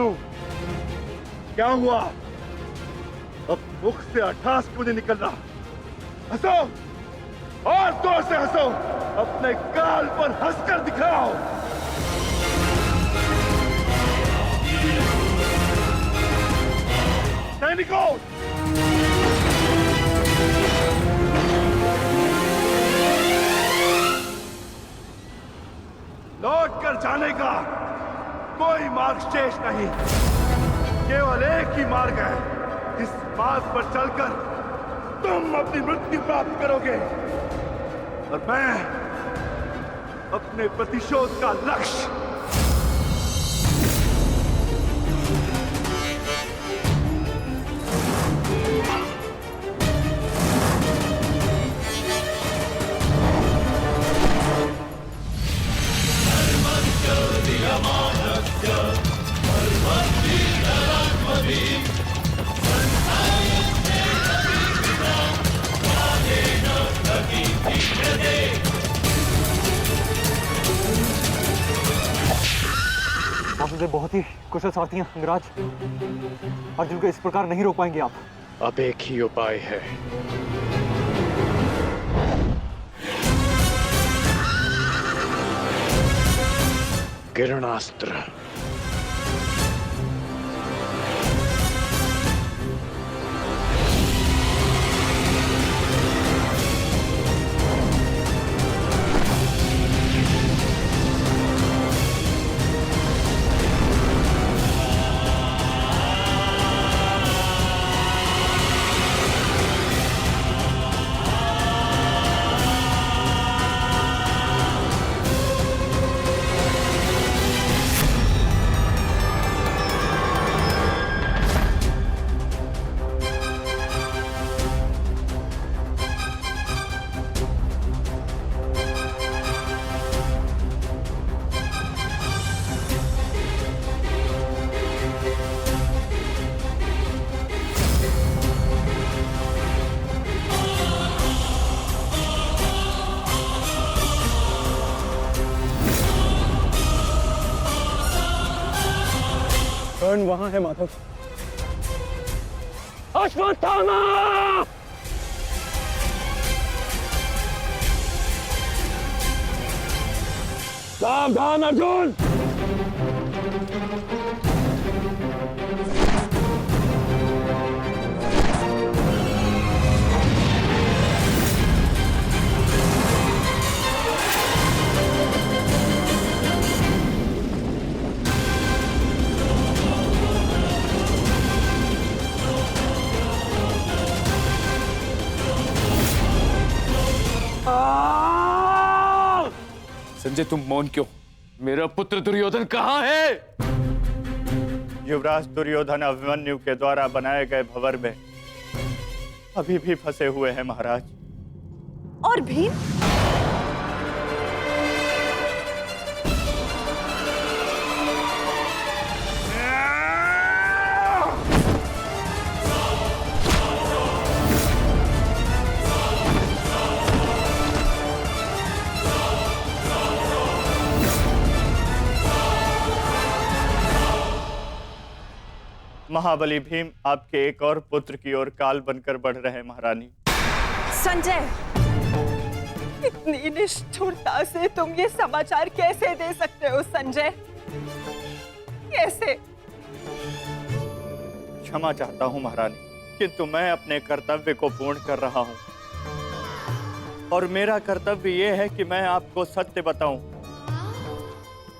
क्यों? क्या हुआ? अब मुख से अट्ठास क्यों नहीं निकल रहा? हंसो और जोर से हंसो, अपने गाल पर हंसकर दिखाओ। सैनिकों, लौट कर जाने का कोई मार्ग शेष नहीं, केवल एक ही मार्ग है। इस मार्ग पर चलकर तुम अपनी मृत्यु प्राप्त करोगे और मैं अपने प्रतिशोध का लक्ष्य। आप मुझे बहुत ही कुशल सारथी हैं अंगराज। अर्जुन को इस प्रकार नहीं रोक पाएंगे आप। अब एक ही उपाय है। किरणास्त्र। कर्ण वहां है माधव। अश्वत्थामा! सावधान अर्जुन! संजय, तुम मौन क्यों? मेरा पुत्र दुर्योधन कहाँ है? युवराज दुर्योधन अभिमन्यु के द्वारा बनाए गए भंवर में अभी भी फंसे हुए हैं महाराज। और भीम? महाबली भीम आपके एक और पुत्र की ओर काल बनकर बढ़ रहे हैं महारानी। संजय, इतनी निष्ठुरता से तुम ये समाचार कैसे दे सकते हो संजय? कैसे? क्षमा चाहता हूं महारानी, किंतु मैं अपने कर्तव्य को पूर्ण कर रहा हूं और मेरा कर्तव्य यह है कि मैं आपको सत्य बताऊं।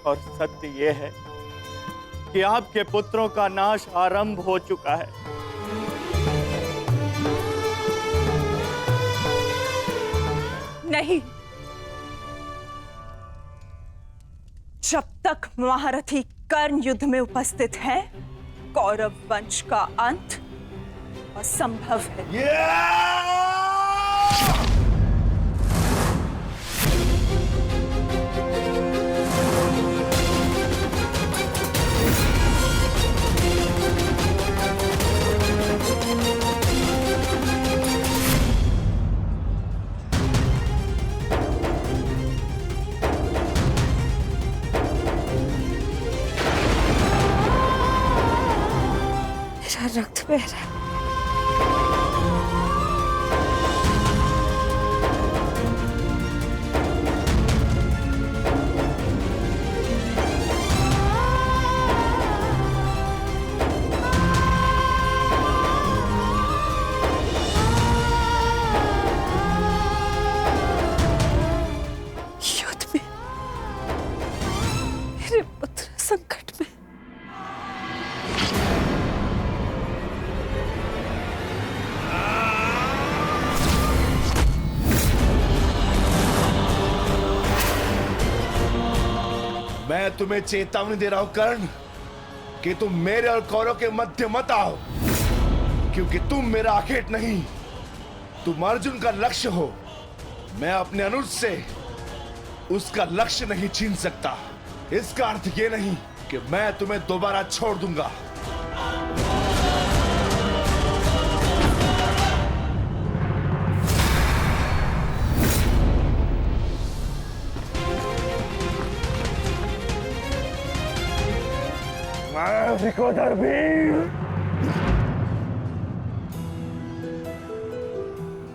और सत्य यह है कि आपके पुत्रों का नाश आरंभ हो चुका है। नहीं, जब तक महारथी कर्ण युद्ध में उपस्थित है, कौरव वंश का अंत असंभव है। रक्त बह रहा है। युद्ध में मेरे पुत्र संकट में। मैं तुम्हें चेतावनी दे रहा हूं कर्ण कि तुम मेरे और कौरव के मध्य मत आओ, क्योंकि तुम मेरा आखेट नहीं, तुम अर्जुन का लक्ष्य हो। मैं अपने अनुज से उसका लक्ष्य नहीं छीन सकता। इसका अर्थ ये नहीं कि मैं तुम्हें दोबारा छोड़ दूंगा। विकोदर भीम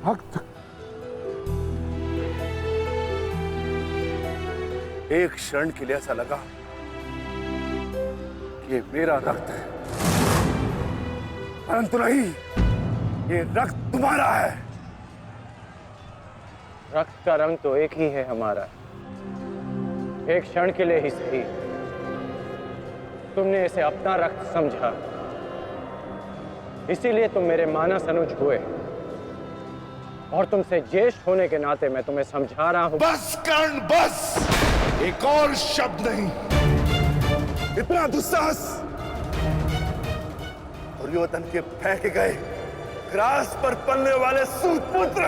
भक्त, एक क्षण के लिए ऐसा लगा कि ये मेरा रक्त है, परंतु नहीं, ये रक्त तुम्हारा है। रक्त का रंग तो एक ही है हमारा, एक क्षण के लिए ही सही। तुमने इसे अपना रक्त समझा, इसीलिए तुम मेरे मानस अनुज हुए, और तुमसे ज्येष्ठ होने के नाते मैं तुम्हें समझा रहा हूं। बस कर्ण बस, एक और शब्द नहीं। इतना दुस्साहस दुर्योधन के फेंके गए ग्रास पर पलने वाले सूतपुत्र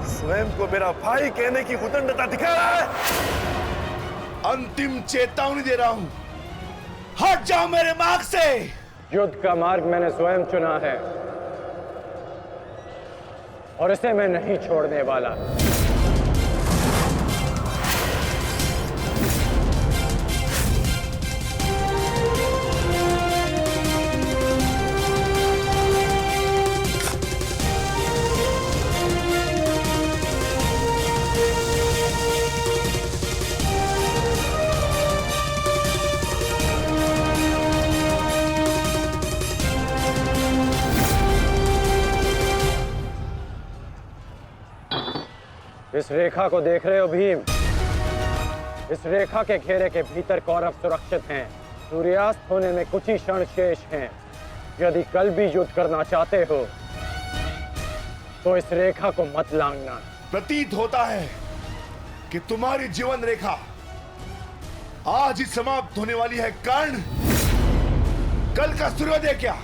स्वयं को मेरा भाई कहने की उदंडता दिखा रहा है। अंतिम चेतावनी दे रहा हूं, हट जाओ मेरे मार्ग से। युद्ध का मार्ग मैंने स्वयं चुना है और इसे मैं नहीं छोड़ने वाला। इस रेखा को देख रहे हो भीम? इस रेखा के घेरे के भीतर कौरव सुरक्षित हैं। सूर्यास्त होने में कुछ ही क्षण शेष हैं। यदि कल भी युद्ध करना चाहते हो तो इस रेखा को मत लांघना। प्रतीत होता है कि तुम्हारी जीवन रेखा आज ही समाप्त होने वाली है कर्ण। कल का सूर्योदय क्या,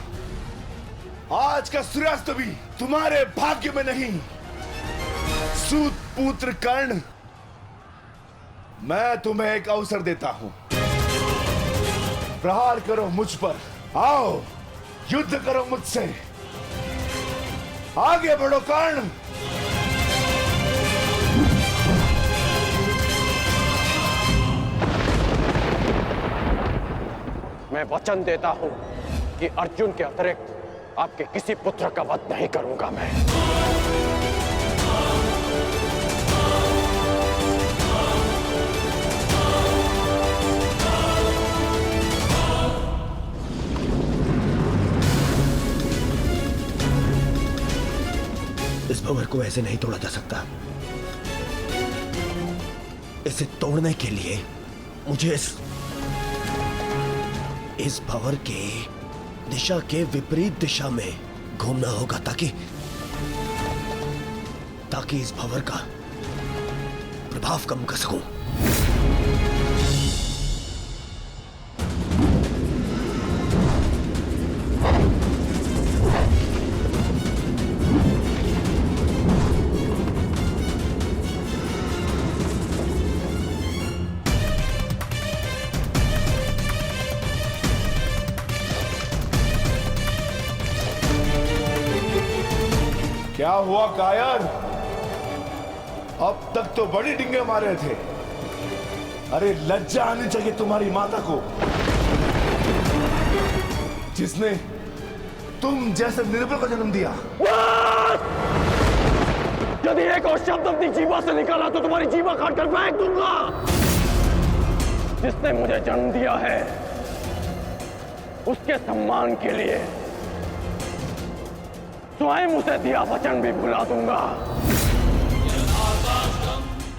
आज का सूर्यास्त भी तुम्हारे भाग्य में नहीं। सूत पुत्र कर्ण, मैं तुम्हें एक अवसर देता हूं। प्रहार करो मुझ पर, आओ युद्ध करो मुझसे। आगे बढ़ो कर्ण। मैं वचन देता हूं कि अर्जुन के अतिरिक्त आपके किसी पुत्र का वध नहीं करूंगा मैं। इस भंवर को ऐसे नहीं तोड़ा जा सकता। इसे तोड़ने के लिए मुझे इस भंवर के दिशा के विपरीत दिशा में घूमना होगा ताकि इस भंवर का प्रभाव कम कर सकूं। क्या हुआ कायर? अब तक तो बड़ी डिंगे मारे थे। अरे लज्जा आनी चाहिए तुम्हारी माता को। जिसने तुम जैसे निर्बल को जन्म दिया। यदि एक और शब्द अपनी जीवा से निकाला तो तुम्हारी जीवा काट कर फेंक दूंगा। जिसने मुझे जन्म दिया है उसके सम्मान के लिए स्वयं उसे दिया वचन भी भुला दूंगा।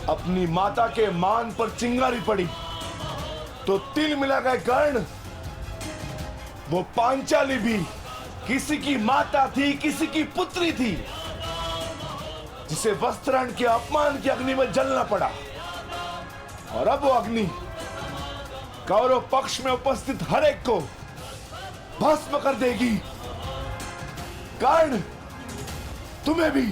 अपनी माता के मान पर चिंगारी पड़ी तो तिल मिला गए कर्ण। वो पांचाली भी किसी की माता थी, किसी की पुत्री थी, जिसे वस्त्राण के अपमान की अग्नि में जलना पड़ा। और अब वो अग्नि कौरव पक्ष में उपस्थित हर एक को भस्म कर देगी। कर्ण, तुम्हें भी।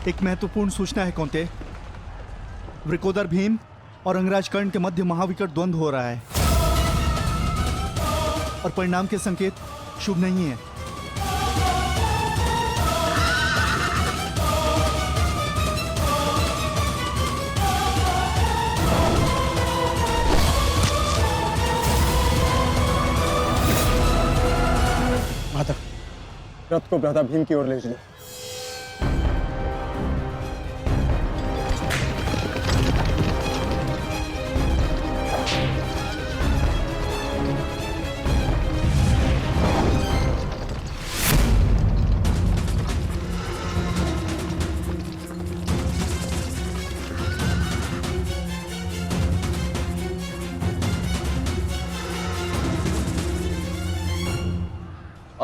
एक महत्वपूर्ण सूचना है कौंते। वृकोदर भीम और अंगराज कर्ण के मध्य महाविकट द्वंद्व हो रहा है और परिणाम के संकेत शुभ नहीं है। माता, रथ को भ्राता भीम की ओर ले चलो।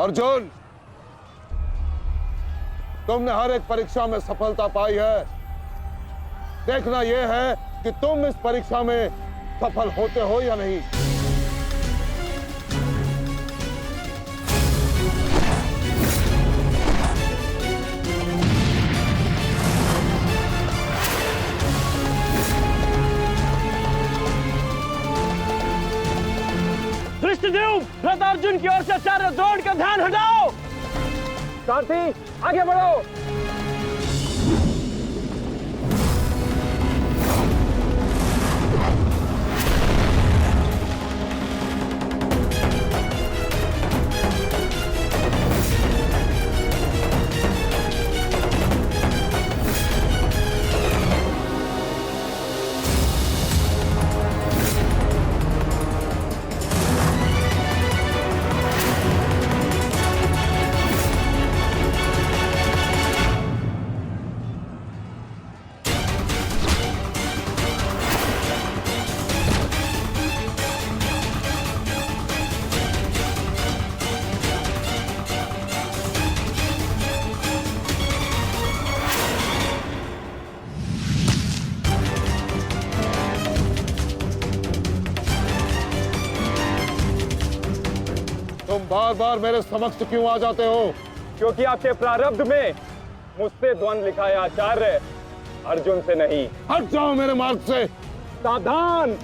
अर्जुन, तुमने हर एक परीक्षा में सफलता पाई है। देखना यह है कि तुम इस परीक्षा में सफल होते हो या नहीं। धृष्टद्युम्न, रथ अर्जुन की ओर से आचार्य द्रोण का ध्यान हटाओ। सारथी, आगे बढ़ो। तुम बार बार मेरे समक्ष क्यों आ जाते हो? क्योंकि आपके प्रारब्ध में मुझसे द्वंद्व लिखा है आचार्य, अर्जुन से नहीं। हट जाओ मेरे मार्ग से। सावधान।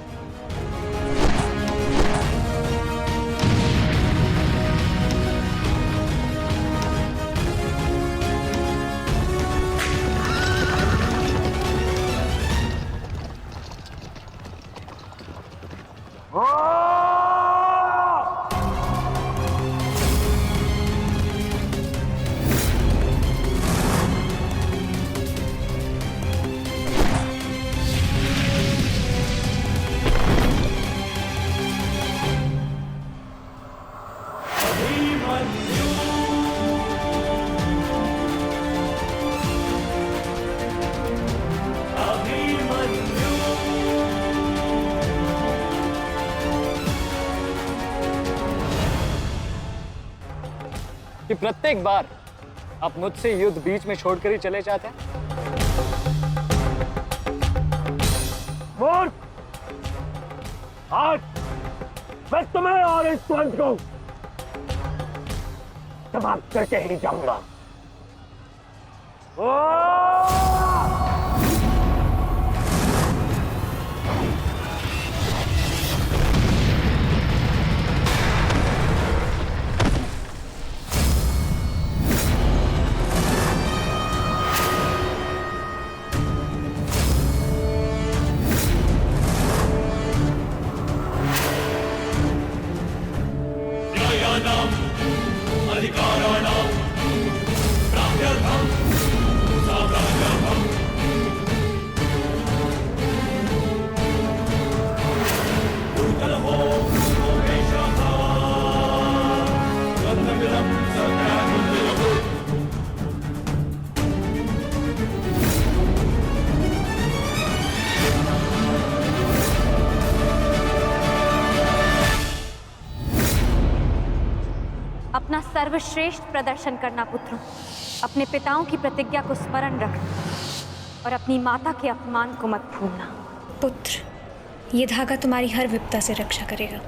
कि प्रत्येक बार आप मुझसे युद्ध बीच में छोड़कर ही चले जाते हैं। मूर्ख! आज मैं तुम्हें और इस द्वंद को समाप्त करके ही जाऊंगा। अपना सर्वश्रेष्ठ प्रदर्शन करना पुत्रों। अपने पिताओं की प्रतिज्ञा को स्मरण रखना और अपनी माता के अपमान को मत भूलना। पुत्र, ये धागा तुम्हारी हर विपदा से रक्षा करेगा।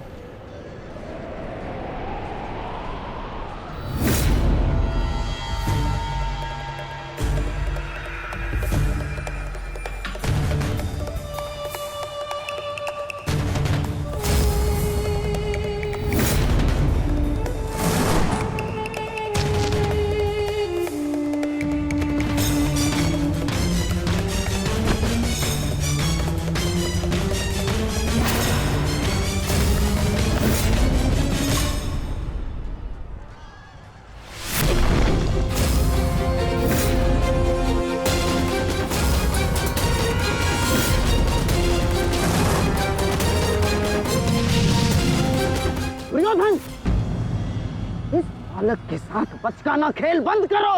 इस बालक के साथ बचकाना खेल बंद करो।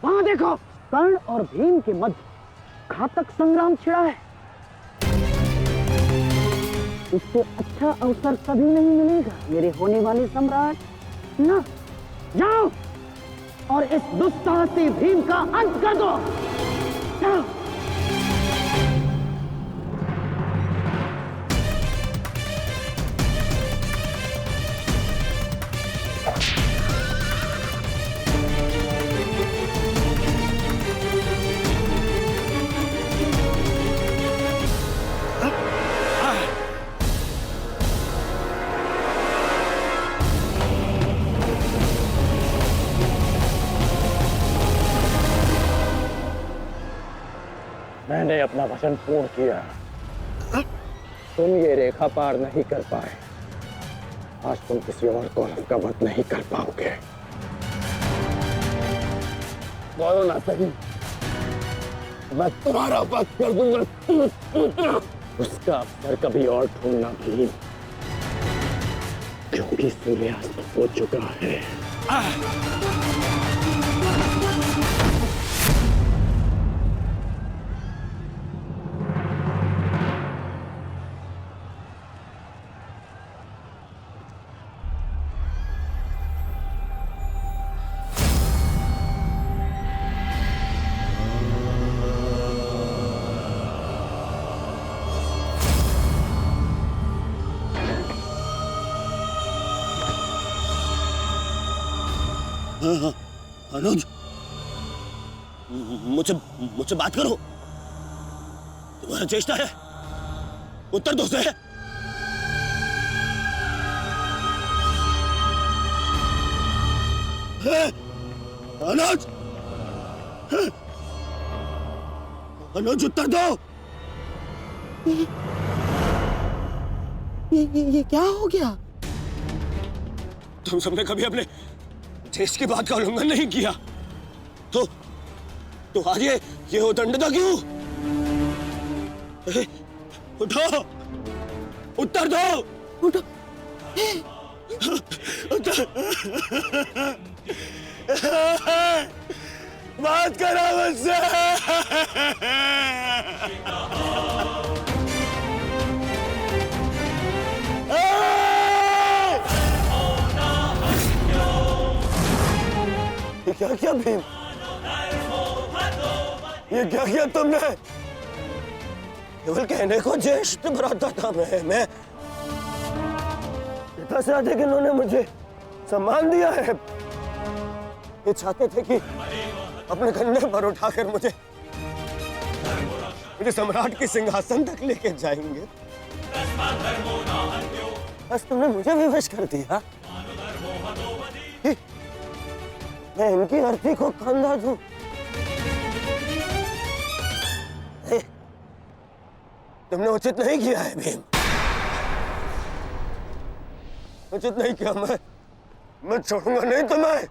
वहां देखो, कर्ण और भीम के मध्य घातक संग्राम छिड़ा है। इससे अच्छा अवसर कभी नहीं मिलेगा मेरे होने वाले सम्राट। ना, जाओ और इस दुस्साहसी भीम का अंत कर दो। जाओ। मैंने अपना वचन पूर्ण किया। तुम ये रेखा पार नहीं कर पाए, आज तुम किसी और कौरव का वध नहीं कर पाओगे। बोलो ना सही, मैं तुम्हारा वध कर दूंगा। उसका अवसर कभी और ढूंढना भी, क्योंकि सूर्यास्त हो चुका है। अनुज, मुझसे बात करो। तुम्हारा चेष्टा है, उत्तर दो से। अनुज, अनुज उत्तर दो। ये क्या हो गया? तुम सबने कभी अपने देश की बात का उल्लंघन नहीं किया, तो आज ये उदंडता क्यों? उठो, उत्तर दो। उठो। बात करो मुझसे। क्या किया भीम? ये क्या किया तुमने? केवल कहने को ज्येष्ठ भ्राता था मैं पिता से अधिक इन्होंने मुझे सम्मान दिया है। ये चाहते थे कि अपने कंधे पर उठाकर मुझे सम्राट के सिंहासन तक लेके जाएंगे। बस तुमने मुझे विवश कर दिया कि मैं इनकी अर्थी को कंधा दूं। तुमने उचित नहीं किया है भीम, उचित नहीं किया। मैं छोड़ूंगा नहीं तुम्हें,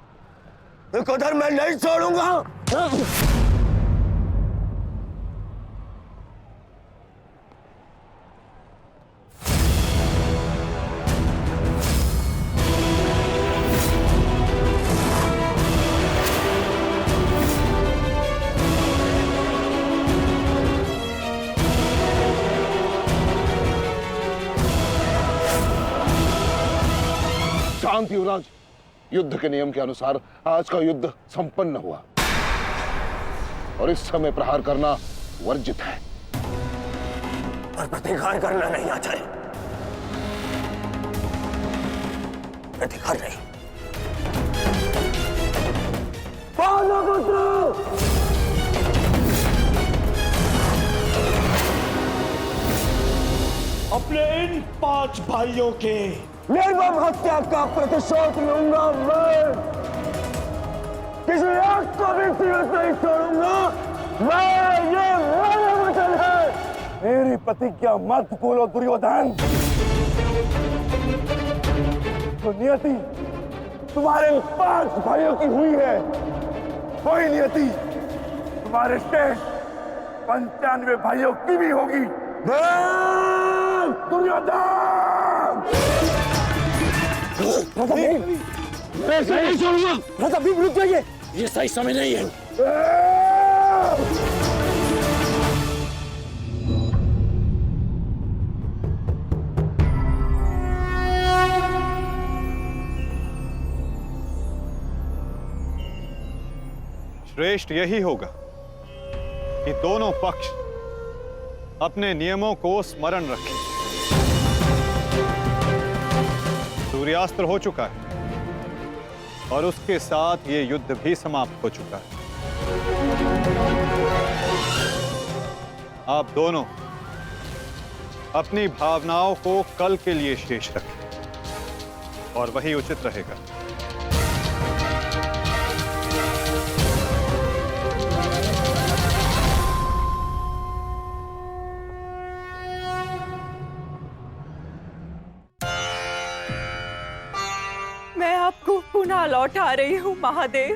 विकोदर मैं नहीं छोड़ूंगा। शांति युवराज, युद्ध के नियम के अनुसार आज का युद्ध संपन्न हुआ और इस समय प्रहार करना वर्जित है। और प्रतिकार करना नहीं आता है। प्रतिकार नहीं। अपने इन 5 भाइयों के निर्मम हत्या का प्रतिशोध लूंगा मैं। किसी एक को भी जीवित नहीं छोड़ूंगा मैं। ये मेरा वचन है। मेरी प्रतिज्ञा मत भूलो दुर्योधन। तो नियति तुम्हारे 5 भाइयों की हुई है, वही नियति तुम्हारे शेष 95 भाइयों की भी होगी। दुर्योधन! मैं ऐसा नहीं छोड़ूंगा। राजा भीम रुक जाइए, ये सही समय नहीं है। श्रेष्ठ यही होगा कि दोनों पक्ष अपने नियमों को स्मरण रखें। सूर्यास्त्र हो चुका है और उसके साथ ये युद्ध भी समाप्त हो चुका है। आप दोनों अपनी भावनाओं को कल के लिए शेष रखें और वही उचित रहेगा। मैं आपको पुनः लौटा रही हूँ महादेव।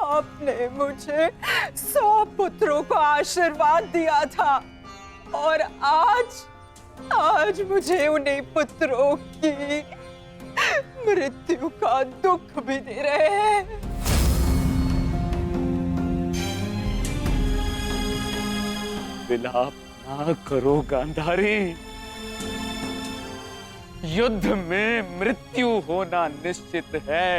आपने मुझे 100 पुत्रों को आशीर्वाद दिया था और आज मुझे उन्हीं पुत्रों की मृत्यु का दुख भी दे रहे हैं। विलाप ना करो गांधारी। युद्ध में मृत्यु होना निश्चित है।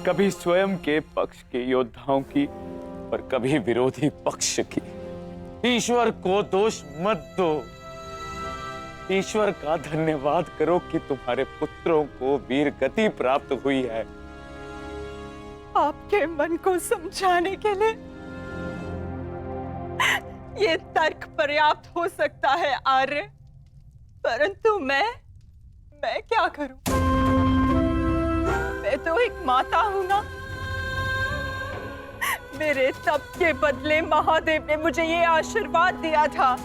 कभी स्वयं के पक्ष के योद्धाओं की और कभी विरोधी पक्ष की। ईश्वर को दोष मत दो। ईश्वर का धन्यवाद करो कि तुम्हारे पुत्रों को वीर गति प्राप्त हुई है। आपके मन को समझाने के लिए ये तर्क पर्याप्त हो सकता है आर्य, परंतु मैं क्या करूं? मैं तो एक माता हूं ना। मेरे तप के बदले महादेव ने मुझे ये आशीर्वाद दिया था,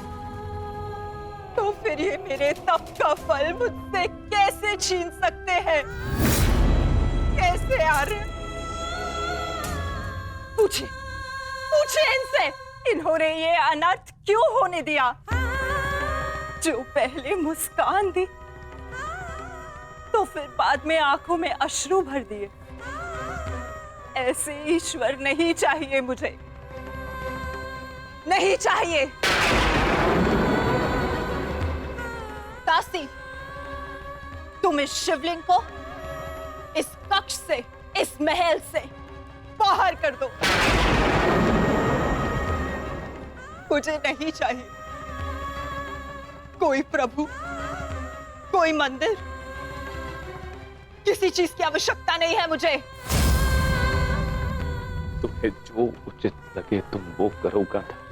तो फिर ये मेरे तप का फल मुझसे कैसे छीन सकते हैं? कैसे आर्य? पूछिए इनसे, इन्होंने ये अनर्थ क्यों होने दिया? जो पहले मुस्कान दी तो फिर बाद में आंखों में अश्रु भर दिए। ऐसे ईश्वर नहीं चाहिए मुझे, नहीं चाहिए। दासी, तुम इस शिवलिंग को इस कक्ष से इस महल से बाहर कर दो। मुझे नहीं चाहिए कोई प्रभु, कोई मंदिर, किसी चीज की आवश्यकता नहीं है मुझे। तुम्हें जो उचित लगे तुम वो करो गांधारी।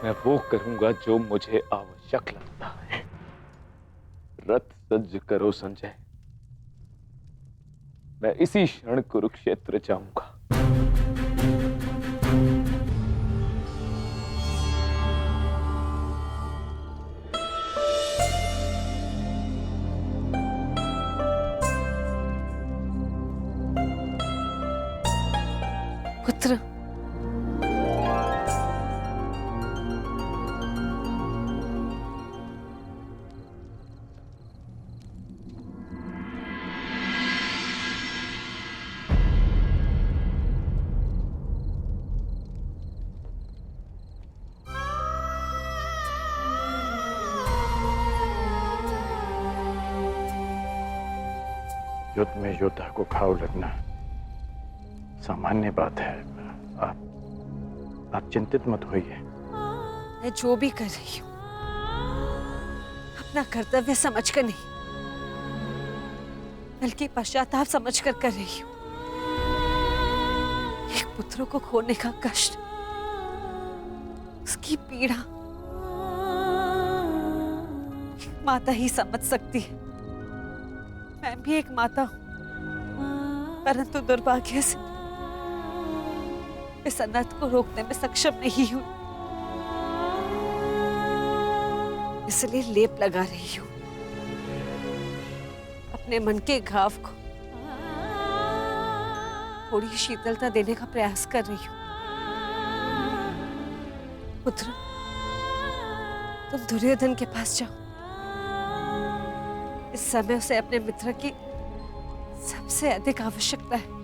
मैं वो करूंगा जो मुझे आवश्यक लगता है। रथ सज्ज करो संजय, मैं इसी क्षण कुरुक्षेत्र जाऊंगा। पुत्र, युद्ध में योद्धा को घाव लगना सामान्य बात है। आप चिंतित मत होइए। मैं जो भी कर रही हूँ अपना कर्तव्य समझकर नहीं, बल्कि पश्चाताप समझकर कर रही हूँ। एक पुत्र को खोने का कष्ट, उसकी पीड़ा एक माता ही समझ सकती है। मैं भी एक माता हूं, परंतु दुर्भाग्य से इस अनर्थ को रोकने में सक्षम नहीं हूं। इसलिए लेप लगा रही हूं, अपने मन के घाव को थोड़ी शीतलता देने का प्रयास कर रही हूं। पुत्र, तुम दुर्योधन के पास जाओ। इस समय उसे अपने मित्र की सबसे अधिक आवश्यकता है।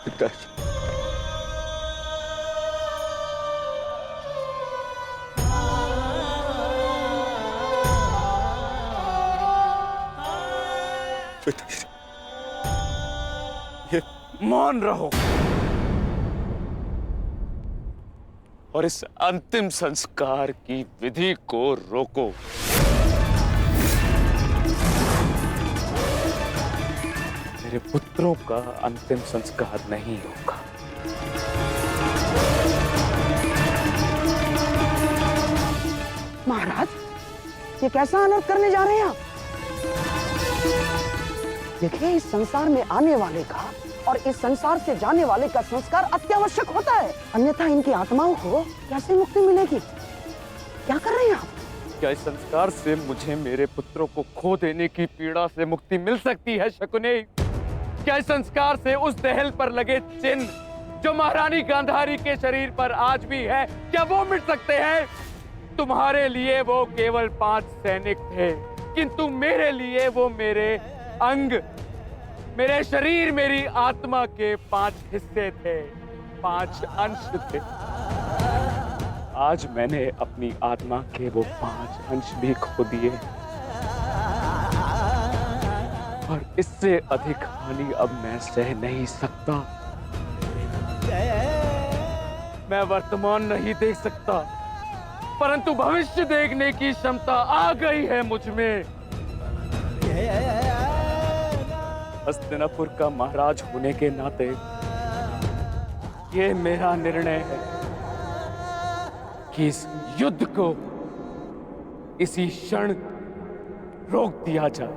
पिताजी, पिताजी, ये मौन रहो और इस अंतिम संस्कार की विधि को रोको। मेरे पुत्रों का अंतिम संस्कार नहीं होगा। महाराज, ये कैसा अनर्थ करने जा रहे हैं आप? देखिए, इस संसार में आने वाले का और इस संसार से जाने वाले का संस्कार अत्यावश्यक होता है, अन्यथा इनकी आत्माओं को कैसे मुक्ति मिलेगी? क्या कर रहे हैं आप? क्या इस संस्कार से मुझे मेरे पुत्रों को खो देने की पीड़ा से मुक्ति मिल सकती है शकुनी? क्या इस संस्कार से उस दहल पर लगे चिन्ह जो महारानी गांधारी के शरीर पर आज भी है, क्या वो मिट सकते हैं? तुम्हारे लिए वो केवल 5 सैनिक थे, किंतु मेरे लिए वो मेरे अंग, मेरे शरीर, मेरी आत्मा के 5 हिस्से थे, 5 अंश थे। आज मैंने अपनी आत्मा के वो 5 अंश भी खो दिए और इससे अधिक हानि अब मैं सह नहीं सकता। मैं वर्तमान नहीं देख सकता, परंतु भविष्य देखने की क्षमता आ गई है मुझ में। हस्तिनापुर का महाराज होने के नाते ये मेरा निर्णय है कि इस युद्ध को इसी क्षण रोक दिया जाए।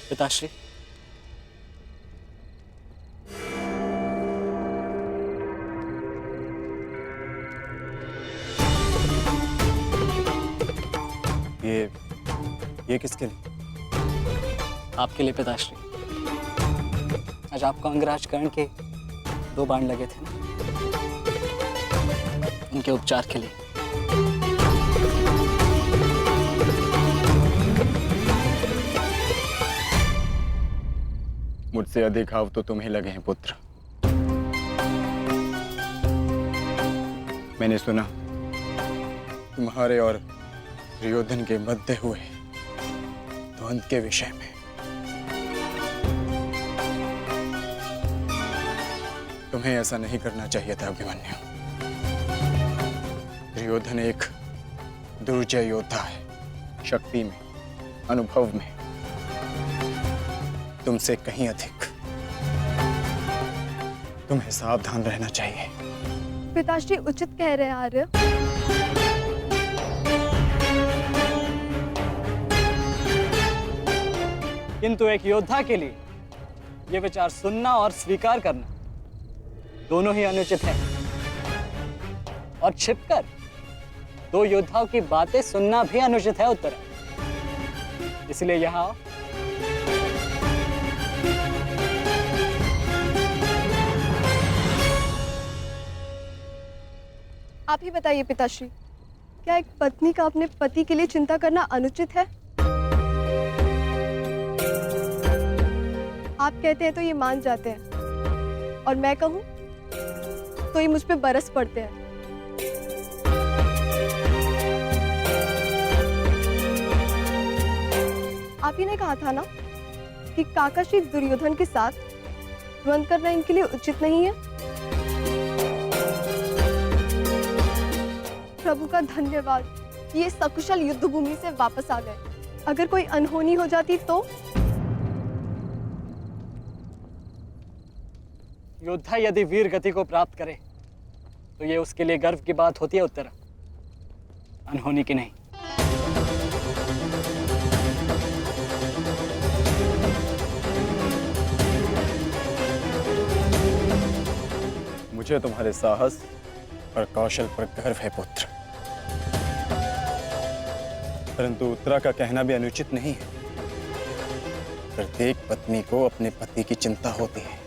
पिताश्री, ये किसके लिए? आपके लिए पिताश्री। आज आपको अंगराज कर्ण के 2 बाण लगे थे ना, उनके उपचार के लिए। मुझसे अधिक घाव तो तुम्हें लगे हैं पुत्र। मैंने सुना तुम्हारे और दुर्योधन के मध्य हुए द्वंद्व के विषय में। तुम्हें ऐसा नहीं करना चाहिए था अभिमन्यु। दुर्योधन एक दुर्जय योद्धा है, शक्ति में, अनुभव में तुमसे कहीं अधिक। तुम्हें सावधान रहना चाहिए। पिताश्री उचित कह रहे हैं आर्य। किंतु एक योद्धा के लिए यह विचार सुनना और स्वीकार करना दोनों ही अनुचित है। और छिपकर 2 योद्धाओं की बातें सुनना भी अनुचित है उत्तरा। इसलिए यहां आओ। आप ही बताइए पिताश्री, क्या एक पत्नी का अपने पति के लिए चिंता करना अनुचित है? आप कहते हैं तो ये मान जाते हैं, और मैं कहूं तो ये मुझ पे बरस पड़ते हैं। आप ही ने कहा था ना कि काका श्री दुर्योधन के साथ द्वंद्व करना इनके लिए उचित नहीं है। प्रभु का धन्यवाद, ये सकुशल युद्ध भूमि से वापस आ गए। अगर कोई अनहोनी हो जाती तो? योद्धा यदि वीर गति को प्राप्त करे तो ये उसके लिए गर्व की बात होती है उत्तरा, अनहोनी की नहीं। मुझे तुम्हारे साहस और कौशल पर गर्व है पुत्र, परंतु उत्तरा का कहना भी अनुचित नहीं है। प्रत्येक पत्नी को अपने पति की चिंता होती है।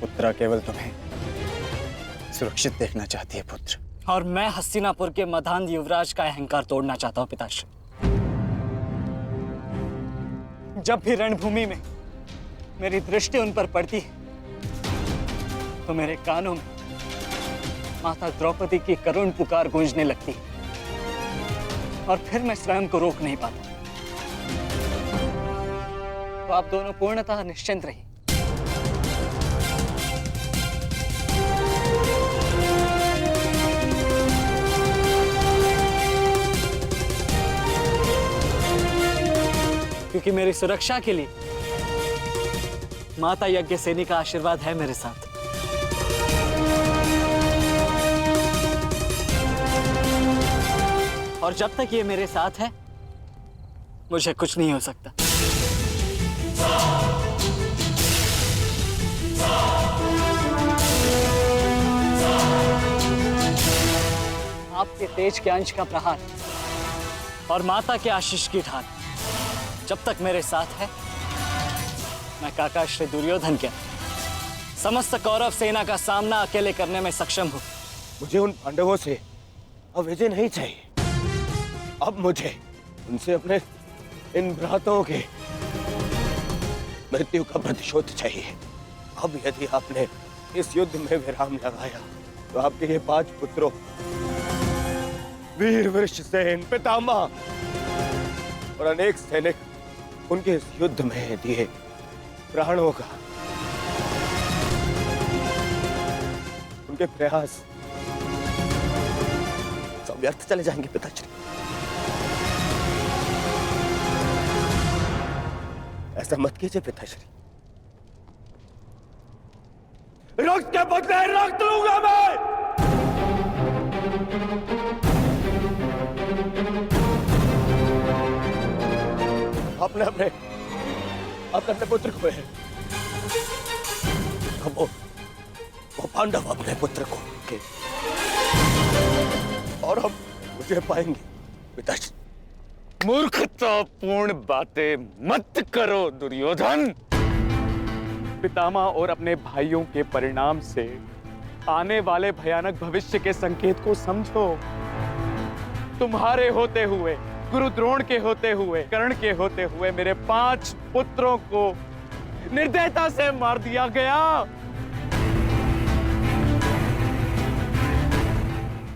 उत्तरा केवल तुम्हें सुरक्षित देखना चाहती है पुत्र। और मैं हस्तिनापुर के मधान युवराज का अहंकार तोड़ना चाहता हूं पिताश्री। जब भी रणभूमि में मेरी दृष्टि उन पर पड़ती है तो मेरे कानों में माता द्रौपदी की करुण पुकार गूंजने लगती है, और फिर मैं स्वयं को रोक नहीं पाता। तो आप दोनों पूर्णतः निश्चिंत रहिए। क्योंकि मेरी सुरक्षा के लिए माता यज्ञसेनी का आशीर्वाद है मेरे साथ। और जब तक ये मेरे साथ है मुझे कुछ नहीं हो सकता। आपके तेज के अंश का प्रहार और माता के आशीष की ढाल जब तक मेरे साथ है, मैं काका श्री दुर्योधन के समस्त कौरव सेना का सामना अकेले करने में सक्षम हूं। मुझे उन पांडवों से अब विजय नहीं चाहिए। अब मुझे उनसे अपने इन भ्राताओं के मृत्यु का प्रतिशोध चाहिए। अब यदि आपने इस युद्ध में विराम लगाया तो आपके ये 5 पुत्रों वीर वृषसेन, पितामह और अनेक सैनिक उनके इस युद्ध में दिए प्राणों का, उनके प्रयास सब व्यर्थ चले जाएंगे पिताश्री। ऐसा मत कीजिए पिताश्री। रक्त के बदले रक्त लूंगा मैं। अपने अपने पुत्र को है, वो पांडव अपने पुत्र को के और हम मुझे पाएंगे पिताजी। मूर्खतापूर्ण बातें मत करो दुर्योधन। पितामह और अपने भाइयों के परिणाम से आने वाले भयानक भविष्य के संकेत को समझो। तुम्हारे होते हुए, गुरु द्रोण के होते हुए, कर्ण के होते हुए मेरे 5 पुत्रों को निर्दयता से मार दिया गया।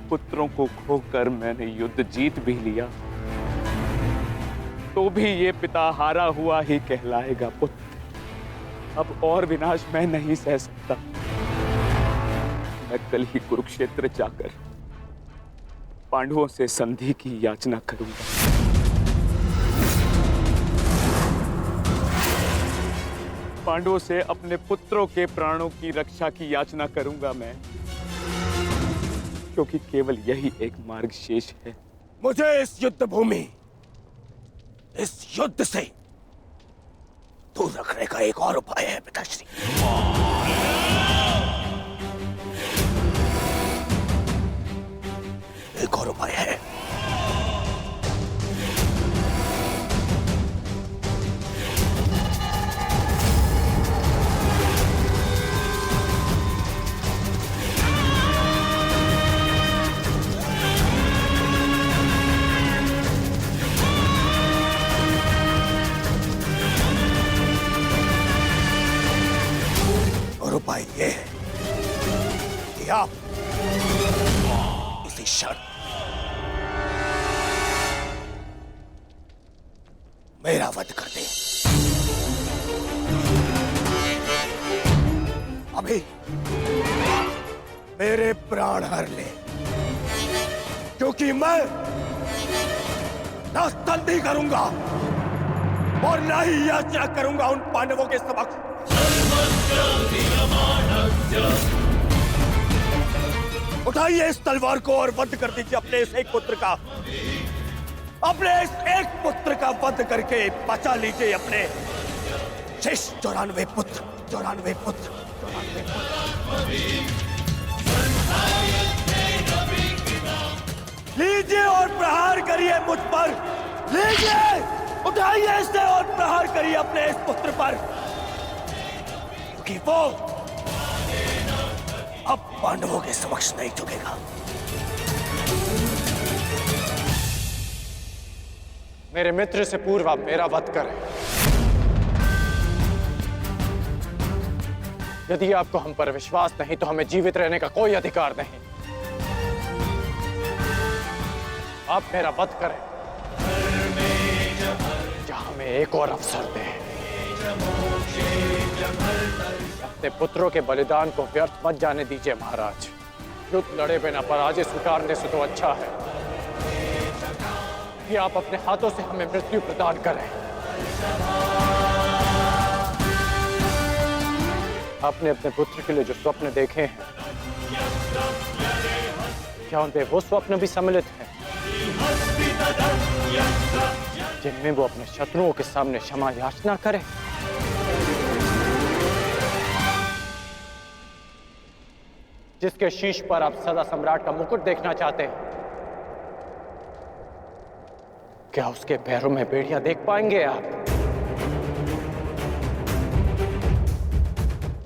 पुत्रों को खोकर मैंने युद्ध जीत भी लिया, तो भी ये पिता हारा हुआ ही कहलाएगा पुत्र। अब और विनाश मैं नहीं सह सकता। मैं कल ही कुरुक्षेत्र जाकर पांडवों से संधि की याचना करूंगा। पांडवों से अपने पुत्रों के प्राणों की रक्षा की याचना करूंगा मैं, क्योंकि केवल यही एक मार्ग शेष है। मुझे इस युद्ध भूमि, इस युद्ध से दूर रखने का एक और उपाय है पिताश्री। एक और उपाय है। और उपाय ये है कि आप इसी क्षण मेरा वध कर दें। अभी मेरे प्राण हर ले, क्योंकि मैं ना संधि करूंगा और ना ही याचना करूंगा उन पांडवों के समक्ष। उठाइए इस तलवार को और वध कर दीजिए अपने इस एक पुत्र का। अपने इस एक पुत्र का वध करके बचा लीजिए अपने शेष 94 पुत्र। लीजिए और प्रहार करिए मुझ पर। लीजिए, उठाइए इसे और प्रहार करिए अपने इस पुत्र पर, क्योंकि वो अब पांडवों के समक्ष नहीं झुकेगा। मेरे मित्र से पूर्व आप मेरा वध करें। यदि आपको हम पर विश्वास नहीं तो हमें जीवित रहने का कोई अधिकार नहीं। आप मेरा वध करें या हमें एक और अवसर दें। अपने पुत्रों के बलिदान को व्यर्थ मत जाने दीजिए महाराज। युद्ध लड़े बिना पराजय स्वीकारने से तो अच्छा है कि आप अपने हाथों से हमें मृत्यु प्रदान करें। आपने अपने पुत्र के लिए जो स्वप्न देखे हैं, क्या उनपे वो स्वप्न भी सम्मिलित हैं जिनमें वो अपने शत्रुओं के सामने क्षमा याचना करें? जिसके शीश पर आप सदा सम्राट का मुकुट देखना चाहते हैं, क्या उसके पैरों में बेड़ियां देख पाएंगे आप?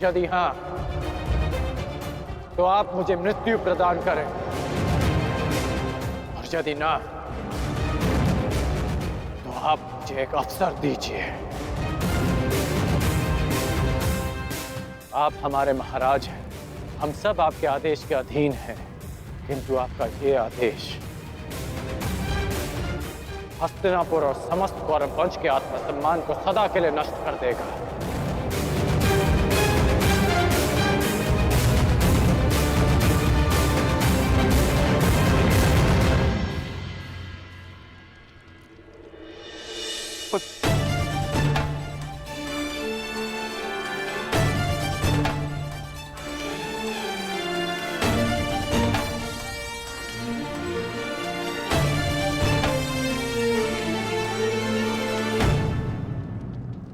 यदि हां, तो आप मुझे मृत्यु प्रदान करें, और यदि ना, तो आप मुझे एक अवसर दीजिए। आप हमारे महाराज हैं, हम सब आपके आदेश के अधीन हैं, किंतु आपका ये आदेश हस्तिनापुर और समस्त कौरव वंश के आत्मसम्मान को सदा के लिए नष्ट कर देगा। पुत्र।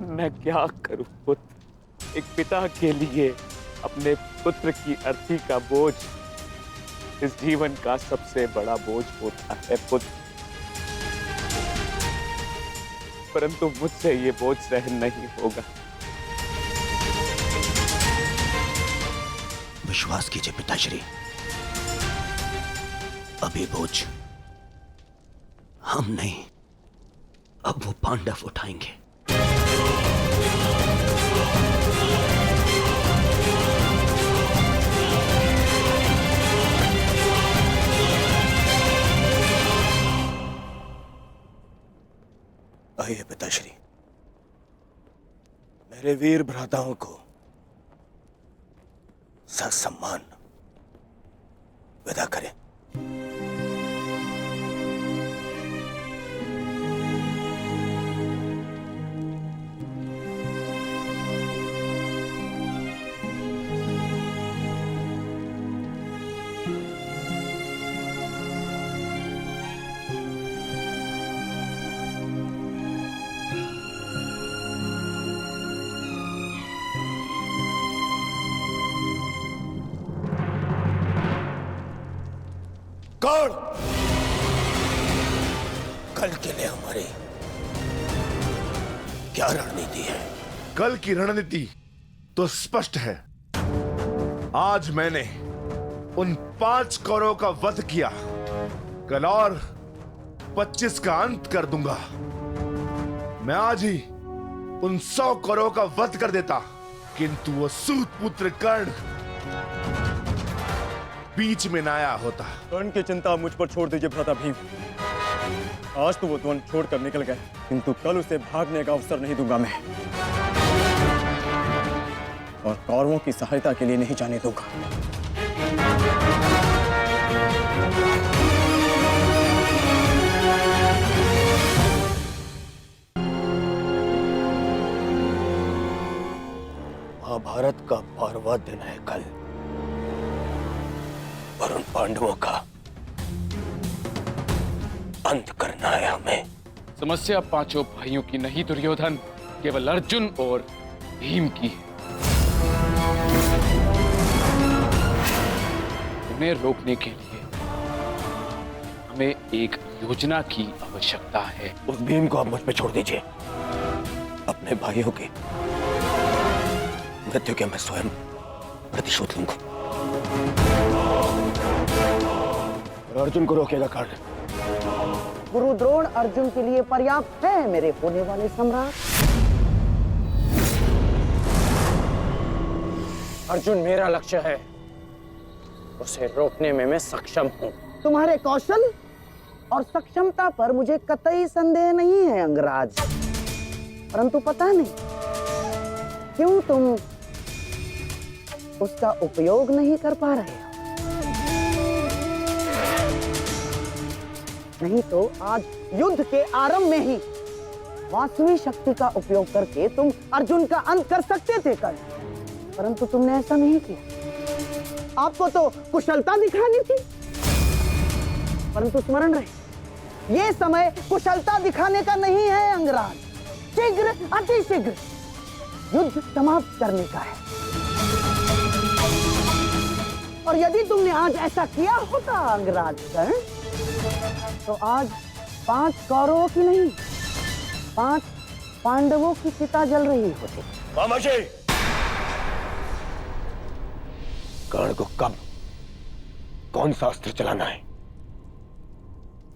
मैं क्या करूं पुत्र, एक पिता के लिए अपने पुत्र की अर्थी का बोझ इस जीवन का सबसे बड़ा बोझ होता है पुत्र, परंतु मुझसे ये बोझ सहन नहीं होगा। विश्वास कीजिए पिताश्री, अभी बोझ हम नहीं, अब वो पांडव उठाएंगे। आइए पिताश्री, मेरे वीर भ्राताओं को ससम्मान विदा करें। कौन कल के लिए हमारी क्या रणनीति है? कल की रणनीति तो स्पष्ट है। आज मैंने उन 5 कौरवों का वध किया, कल और 25 का अंत कर दूंगा। मैं आज ही उन 100 कौरवों का वध कर देता, किंतु वो सूत पुत्र कर्ण बीच में न आया होता। कर्ण की चिंता मुझ पर छोड़ दीजिए भ्राता भीम। आज तो वो वन छोड़कर निकल गए, किंतु कल उसे भागने का अवसर नहीं दूंगा मैं, और कौरवों की सहायता के लिए नहीं जाने दूंगा। महाभारत का 12वां दिन है कल, और उन पांडवों का अंत करना है हमें। समस्या पांचों भाइयों की नहीं दुर्योधन, केवल अर्जुन और भीम की है। उन्हें रोकने के लिए हमें एक योजना की आवश्यकता है। उस भीम को आप मुझ पे छोड़ दीजिए। अपने भाइयों की मृत्यु के मैं स्वयं प्रतिशोध लूंगा। अर्जुन को रोकेगा कर्ण। गुरु द्रोण अर्जुन के लिए पर्याप्त है मेरे होने वाले सम्राट। अर्जुन मेरा लक्ष्य है, उसे रोकने में मैं सक्षम हूँ। तुम्हारे कौशल और सक्षमता पर मुझे कतई संदेह नहीं है अंगराज, परंतु पता नहीं क्यों तुम उसका उपयोग नहीं कर पा रहे हो। नहीं तो आज युद्ध के आरंभ में ही वास्तविक शक्ति का उपयोग करके तुम अर्जुन का अंत कर सकते थे कर्ण, परंतु तुमने ऐसा नहीं किया। आपको तो कुशलता दिखानी थी, परंतु स्मरण रहे ये समय कुशलता दिखाने का नहीं है अंगराज। शीघ्र अतिशीघ्र युद्ध समाप्त करने का है। और यदि तुमने आज ऐसा किया होता अंगराज कर्ण, तो आज 5 कौरवों की नहीं 5 पांडवों की चिता जल रही होती। खामोशी! कर्ण को कब कौन सा अस्त्र चलाना है,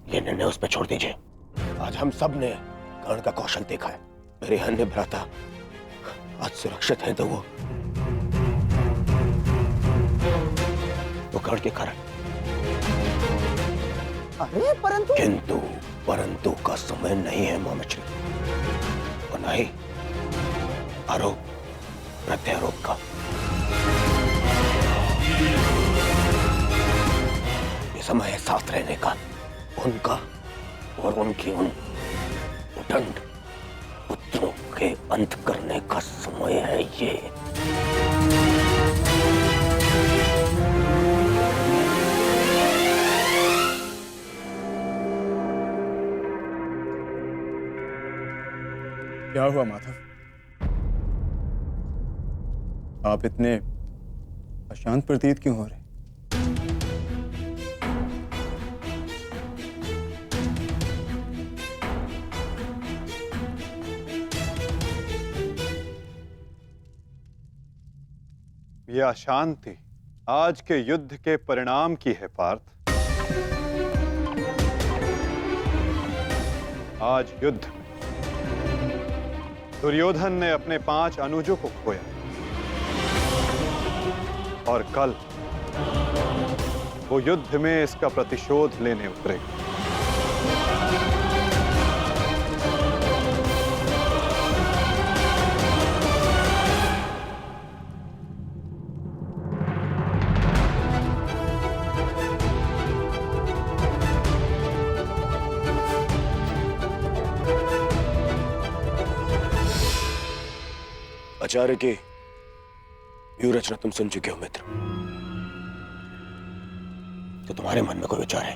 ये निर्णय उस पर छोड़ दीजिए। आज हम सब ने कर्ण का कौशल देखा है। मेरे अन्य भ्राता आज सुरक्षित हैं, तो वो कर्ण के कारण। अरे परंतु का समय नहीं है मामश्री, और नहीं आरोप प्रत्यारोप का। ये समय है साथ रहने का, उनका और उनकी उन उटंड पुत्रों के अंत करने का समय है ये। क्या हुआ माधव? आप इतने अशांत प्रतीत क्यों हो रहे? यह अशांति आज के युद्ध के परिणाम की है पार्थ। आज युद्ध में दुर्योधन ने अपने 5 अनुजों को खोया और कल वो युद्ध में इसका प्रतिशोध लेने उतरेगा। आचार्य की व्यूह रचना तुम सुन चुके हो मित्र, तो तुम्हारे मन में कोई विचार है?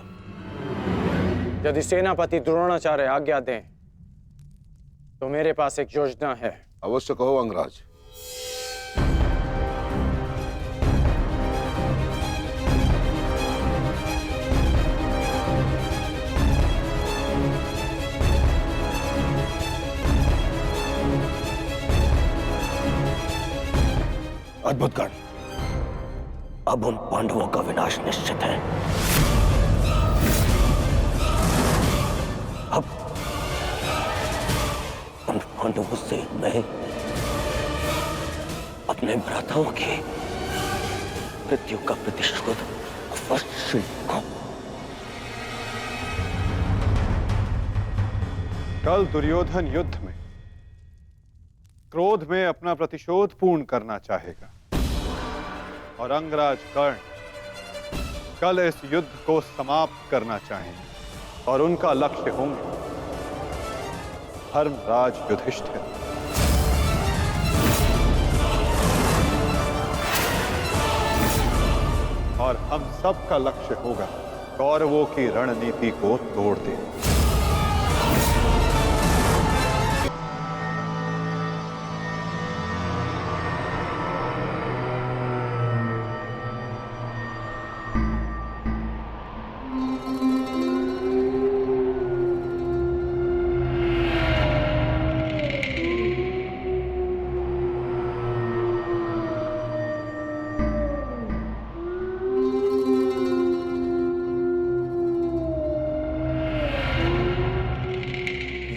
यदि सेनापति द्रोणाचार्य आज्ञा दें तो मेरे पास एक योजना है। अवश्य कहो अंगराज। अद्भुत गण, अब उन पांडवों का विनाश निश्चित है। अब उन पांडवों से मैं अपने भ्राताओं की मृत्यु का प्रतिशोध अवश्य लूंगा। कल दुर्योधन युद्ध में क्रोध में अपना प्रतिशोध पूर्ण करना चाहेगा और अंगराज कर्ण कल इस युद्ध को समाप्त करना चाहेंगे और उनका लक्ष्य होंगे धर्मराज युधिष्ठिर। और हम सब का लक्ष्य होगा कौरवों की रणनीति को तोड़ देना।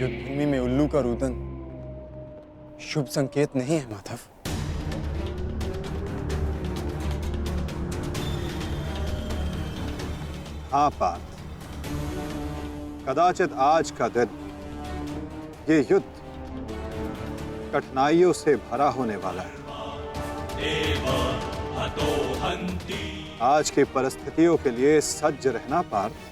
युद्धभूमि में उल्लू का रुदन शुभ संकेत नहीं है माधव। हाँ पार्थ, कदाचित आज का दिन ये युद्ध कठिनाइयों से भरा होने वाला है। आज की परिस्थितियों के लिए सज्ज रहना पार्थ।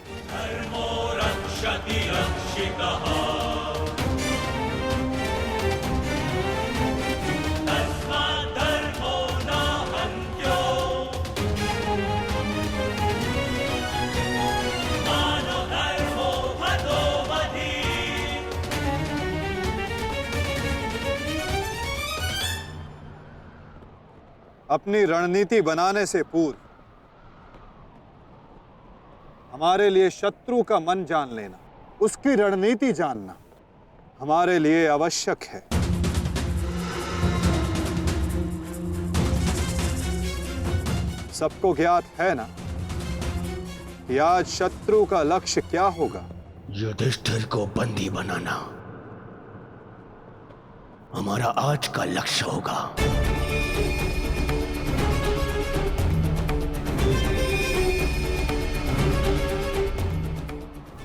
अपनी रणनीति बनाने से पूर्व हमारे लिए शत्रु का मन जान लेना, उसकी रणनीति जानना हमारे लिए आवश्यक है। सबको ज्ञात है ना कि आज शत्रु का लक्ष्य क्या होगा? युधिष्ठिर को बंदी बनाना हमारा आज का लक्ष्य होगा।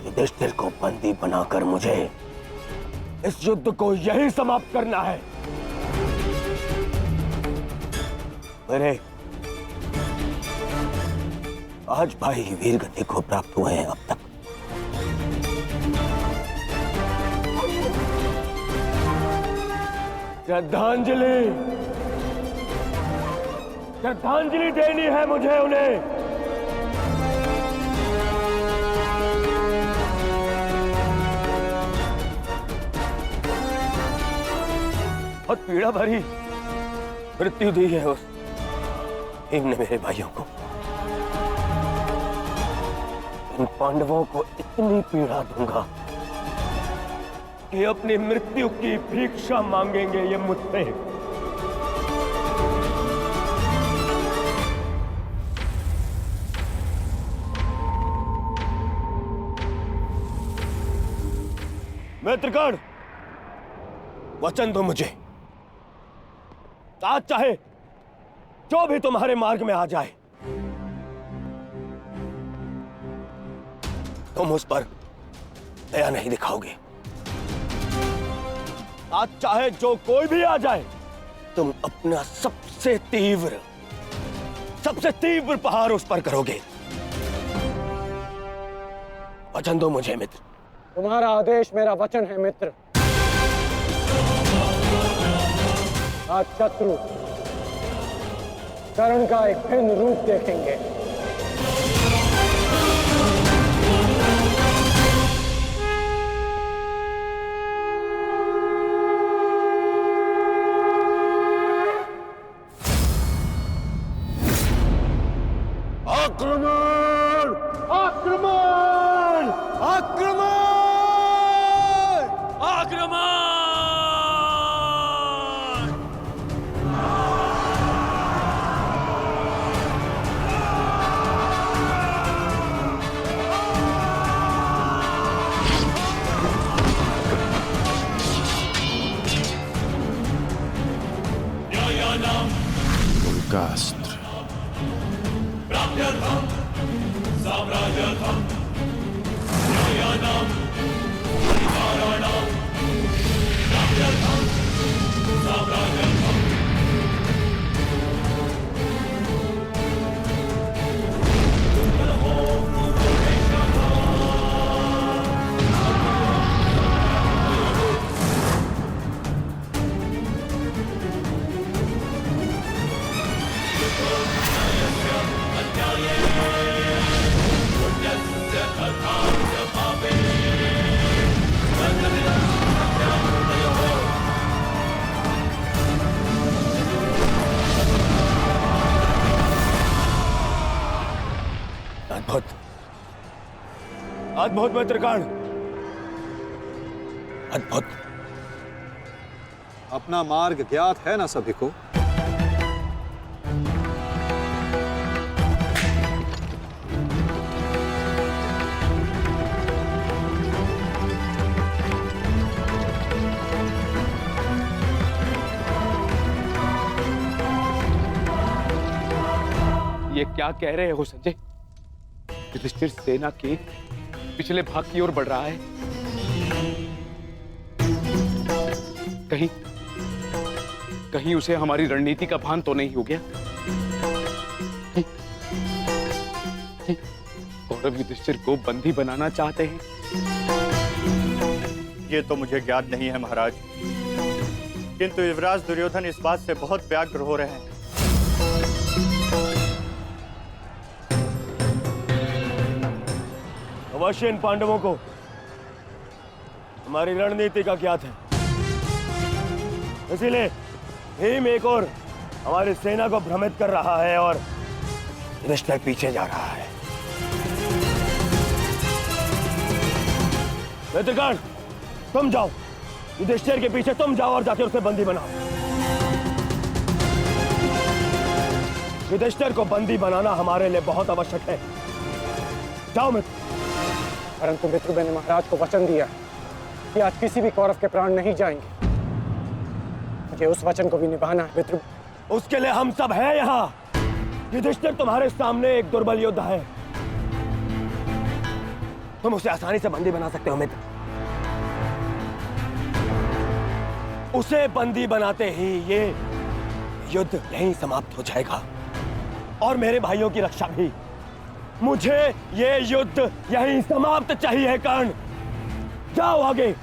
युधिष्ठिर को बंदी बनाकर मुझे इस युद्ध को यही समाप्त करना है। मेरे आज भाई वीर गति को प्राप्त हुए हैं अब तक। श्रद्धांजलि श्रद्धांजलि देनी है मुझे उन्हें। बहुत पीड़ा भरी मृत्यु दी है उस भीम ने मेरे भाइयों को। इन पांडवों को इतनी पीड़ा दूंगा कि अपनी मृत्यु की भिक्षा मांगेंगे ये मुझसे। मित्रगण, वचन दो मुझे, आज चाहे जो भी तुम्हारे मार्ग में आ जाए तुम उस पर दया नहीं दिखाओगे। आज चाहे जो कोई भी आ जाए तुम अपना सबसे तीव्र प्रहार उस पर करोगे। वचन दो मुझे मित्र। तुम्हारा आदेश मेरा वचन है मित्र। आज शत्रु कर्ण का एक भिन्न रूप देखेंगे। आक्रमण! आक्रमण! आक्रमण! आक्रमण! उनका अस्त्र अद्भुत अद्भुत मित्रगण, अद्भुत। अपना मार्ग ज्ञात है ना सभी को? ये क्या कह रहे हो संजय? युधिष्ठिर सेना के पिछले भाग की ओर बढ़ रहा है। कहीं उसे हमारी रणनीति का भान तो नहीं हो गया? कौरव युधिष्ठिर को बंदी बनाना चाहते हैं? ये तो मुझे ज्ञात नहीं है महाराज, किंतु युवराज दुर्योधन इस बात से बहुत व्यग्र हो रहे हैं। अवश्य इन पांडवों को हमारी रणनीति का ज्ञात है, इसीलिए भीम एक और हमारी सेना को भ्रमित कर रहा है और युधिष्ठिर पीछे जा रहा है। मित्रगण, तुम जाओ, युधिष्ठिर के पीछे तुम जाओ और जाके उसे बंदी बनाओ। युधिष्ठिर को बंदी बनाना हमारे लिए बहुत आवश्यक है। जाओ मित्र। परंतु मित्र, मैंने महाराज को वचन दिया कि आज किसी भी कौरव के प्राण नहीं जाएंगे। मुझे उस वचन को भी निभाना है मित्र। उसके लिए हम सब हैं यहाँ। युधिष्ठिर तुम्हारे सामने एक दुर्बल योद्धा है, तुम उसे आसानी से बंदी बना सकते हो मित्र। उसे बंदी बनाते ही ये युद्ध यहीं समाप्त हो जाएगा और मेरे भाइयों की रक्षा भी। मुझे ये युद्ध यहीं समाप्त चाहिए। कर्ण, जाओ आगे।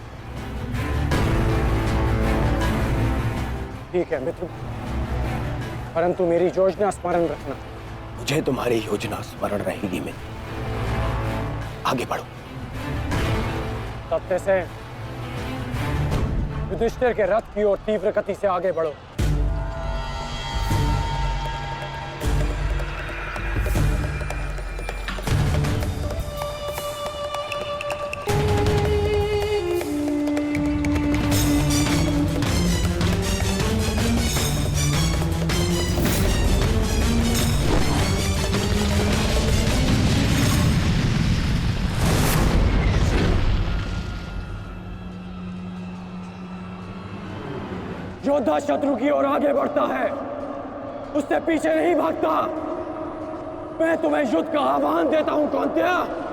ठीक है मित्र, परंतु मेरी योजना स्मरण रखना। मुझे तुम्हारी योजना स्मरण रहेगी मित्र। आगे बढ़ो। सत्य से युधिष्ठिर के रथ की ओर तीव्र गति से आगे बढ़ो। योद्धा शत्रु की ओर आगे बढ़ता है, उससे पीछे नहीं भागता। मैं तुम्हें युद्ध का आह्वान देता हूं कौन्तेय।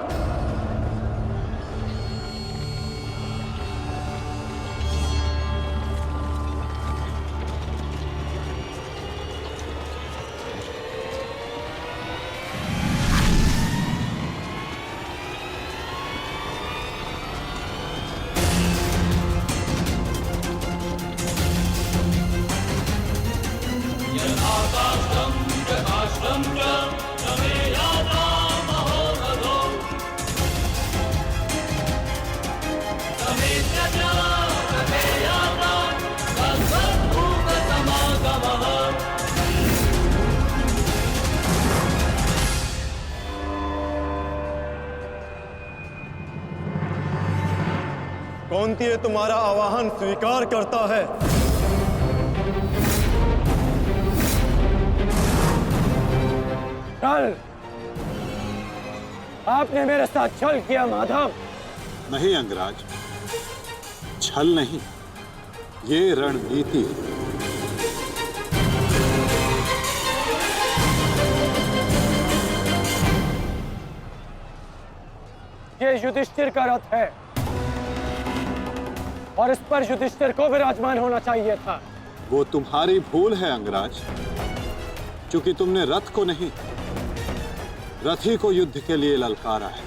कौन्तेय तुम्हारा आवाहन स्वीकार करता है। छल, आपने मेरे साथ छल किया माधव। नहीं अंगराज, छल नहीं, ये रणनीति है। ये युधिष्ठिर का रथ है और इस पर युधिष्ठिर को विराजमान होना चाहिए था। वो तुम्हारी भूल है अंगराज, क्योंकि तुमने रथ को नहीं, रथी को युद्ध के लिए ललकारा है।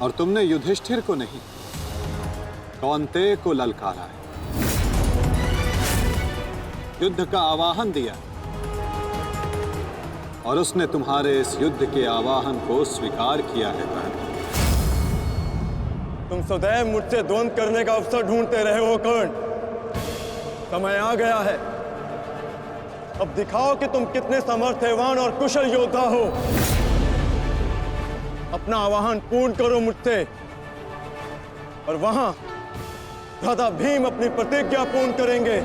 और तुमने युधिष्ठिर को नहीं, कौन्तेय को ललकारा है, युद्ध का आवाहन दिया, और उसने तुम्हारे इस युद्ध के आवाहन को स्वीकार किया है। कर्ण, तुम सदैव मुझसे द्वंद्व करने का अवसर ढूंढते रहे हो कर्ण। समय आ गया है, अब दिखाओ कि तुम कितने समर्थवान और कुशल योद्धा हो। अपना आवाहन पूर्ण करो मुझसे, और वहां भ्राता भीम अपनी प्रतिज्ञा पूर्ण करेंगे।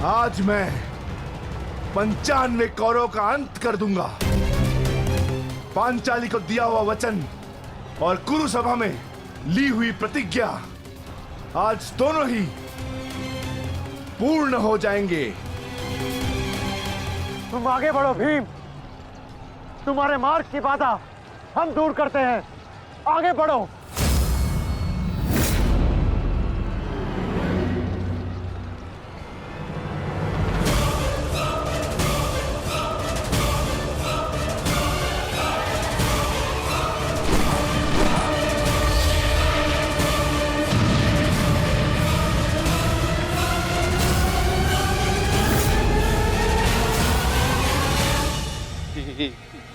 आज मैं 95 कौरवों का अंत कर दूंगा। पांचाली को दिया हुआ वचन और कुरु सभा में ली हुई प्रतिज्ञा आज दोनों ही पूर्ण हो जाएंगे। तुम आगे बढ़ो भीम, तुम्हारे मार्ग की बाधा हम दूर करते हैं। आगे बढ़ो।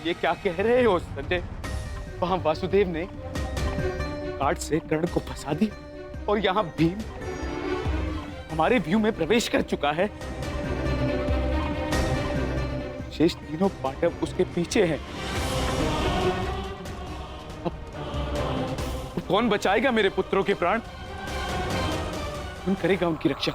ये क्या कह रहे हो संजय? वहां वासुदेव ने काट से कर्ण को फंसा दिया और यहाँ भीम हमारे व्यू में प्रवेश कर चुका है। शेष तीनों पांडव उसके पीछे हैं। अब कौन बचाएगा मेरे पुत्रों के प्राण? कौन करेगा उनकी रक्षा?